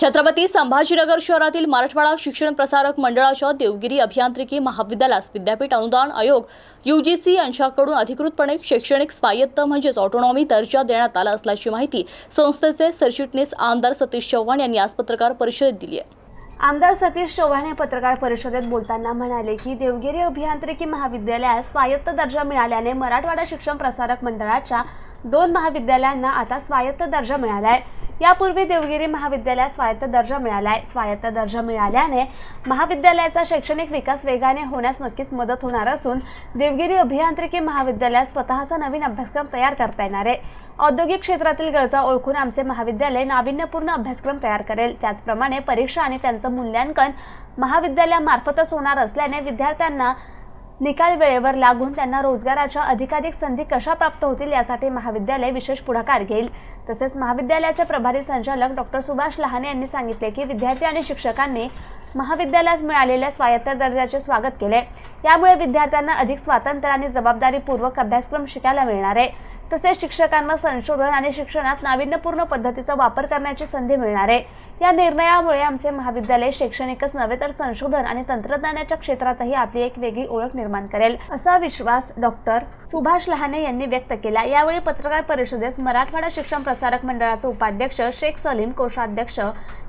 छत्रपती संभाजीनगर शहरातील मराठवाडा शिक्षण प्रसारक मंडळाच्या देवगिरी अभियांत्रिकी महाविद्यालयास विद्यापीठ अनुदान आयोग UGC यांच्याकडून अधिकृतपणे शैक्षणिक स्वायत्त म्हणजेच ऑटोनॉमी दर्जा देण्यात आला असल्याची माहिती संस्थेचे सरचिटणीस आमदार सतीश चव्हाण यांनी आज पत्रकार परिषदेत दिली आहे। आमदार सतीश चव्हाण हे पत्रकार परिषदेत बोलताना म्हणाले की देवगिरी अभियांत्रिकी महाविद्यालयास स्वायत्त दर्जा मिळाल्याने मराठवाडा शिक्षण प्रसारक मंडळाच्या 2 महाविद्यालयांना आता स्वायत्त दर्जा मिळाला आहे। यापूर्वी देवगिरी महाविद्यालयास स्वायत्त दर्जा मिळाला आहे। स्वायत्त दर्जा मिळाल्याने महाविद्यालयाचा शैक्षणिक विकास वेगाने होण्यास नक्कीच मदत होणार असून देवगिरी अभियांत्रिकी महाविद्यालयात स्वतःचा नवीन अभ्यासक्रम तयार करता येणार आहे। औद्योगिक क्षेत्रातील गरजा ओळखून आमचे महाविद्यालय नाविन्यपूर्ण अभ्यासक्रम तयार करेल। त्याचप्रमाणे परीक्षा आणि त्यांचं मूल्यांकन महाविद्यालयामार्फतच होणार असल्याने विद्यार्थ्यांना निकाल वेळेवर लागून त्यांना रोजगाराच्या अधिकाधिक संधी कशा प्राप्त होतील यासाठी महाविद्यालय विशेष पुढाकार घेईल। तसेच महाविद्यालयाचे प्रभारी संचालक डॉक्टर सुभाष लहाने यांनी सांगितले की विद्यार्थी आणि शिक्षकांनी महाविद्यालयास मिळालेल्या स्वायत्त दर्जाचे स्वागत केले। यामुळे विद्यार्थ्यांना अधिक स्वातंत्र्य आणि जबाबदारीपूर्वक अभ्यासक्रम शिकायला मिळणार आहे। तसेच शिक्षकांना संशोधन आणि शिक्षणात नाविन्यपूर्ण पद्धतीचा वापर करण्याची संधी मिळणार आहे। या निर्णयामुळे आमचे महाविद्यालय शैक्षणिकच नव्हे तर संशोधन आणि तंत्रज्ञानाच्या क्षेत्रातही आपली एक वेगळी ओळख निर्माण करेल असा विश्वास डॉक्टर सुभाष लहाने यांनी व्यक्त केला। यावेळी पत्रकार परिषदेस मराठवाडा शिक्षण प्रसारक मंडळाचे उपाध्यक्ष शेख सलीम, कोषाध्यक्ष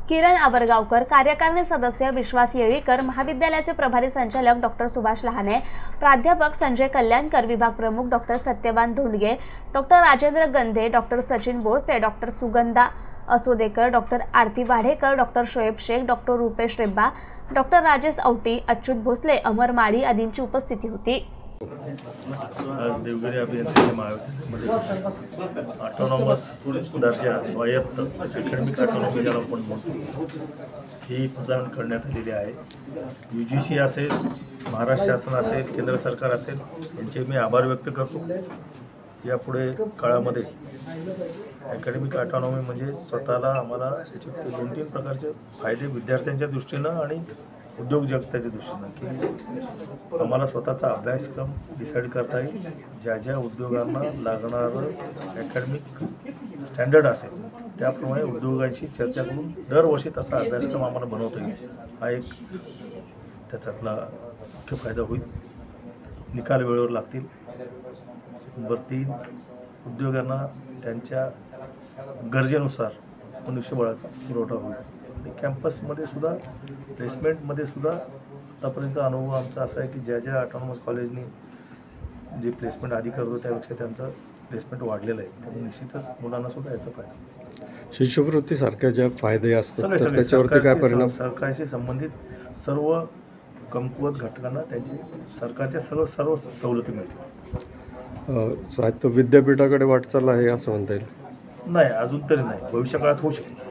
किरण आवरगावकर, कार्यकारिणी सदस्य विश्वास येळीकर, महाविद्यालयाचे प्रभारी संचालक डॉक्टर सुभाष लहाने, प्राध्यापक संजय कल्याणकर, विभाग प्रमुख doctor Satyawan Dhondge, doctor Rajendra Gandhe, doctor Sachin Borse, doctor Sugandha Asodekar, doctor Aarti Wadhekar, doctor Shoaib Shaikh, doctor Rupesh Rebba, doctor Rajesh Auti, Achyut Bhosale, Amar Mali आदींची उपस्थिती होती। आज देवगिरी अभियांत्रिकी महाविद्यालयामध्ये ऑटोनॉमस दर्जा स्वायत्त अकॅडमिक ऑटोनॉमी ज्याला आपण म्हणतो ही प्रदान करण्यात आलेली आहे। UGC असेल, महाराष्ट्र शासन असेल, केंद्र सरकार असेल यांचे मी आभार व्यक्त करतो। यापुढे काळामध्ये अकॅडमिक ऑटोनॉमी म्हणजे स्वतःला आम्हाला त्याचे 2-3 प्रकारचे फायदे विद्यार्थ्यांच्या दृष्टीनं आणि उद्योग जगताच्या दृष्टीनं की आम्हाला स्वतःचा अभ्यासक्रम डिसाईड करता येईल। ज्या ज्या उद्योगांना लागणारं अकॅडमिक स्टँडर्ड असेल त्याप्रमाणे उद्योगांशी चर्चा करून दरवर्षी तसा अभ्यासक्रम आम्हाला बनवता येईल। हा एक त्याच्यातला मुख्य फायदा होईल। निकाल वेळेवर लागतील। नंबर 3, उद्योगांना त्यांच्या गरजेनुसार मनुष्यबळाचा पुरवठा होईल आणि कॅम्पसमध्ये सुद्धा प्लेसमेंटमध्ये सुद्धा आतापर्यंतचा अनुभव आमचा असा आहे की ज्या ज्या ऑटोनॉमस कॉलेजनी जे प्लेसमेंट आधी करतो त्यापेक्षा त्यांचं प्लेसमेंट वाढलेलं आहे। त्यामुळे निश्चितच मुलांना सुद्धा याचा फायदा। शिष्यवृत्तीसारख्या ज्या फायदे असतात त्याच्यावरती काय परिणाम? सरकारशी संबंधित सर्व कमकुवत घटकांना त्यांची सरकारच्या सर्व सवलती मिळतील। स्वायत्त विद्यापीठाकडे वाटचाल आहे असं म्हणता येईल? नाही, अजून तरी नाही, भविष्यकाळात होऊ शकेल।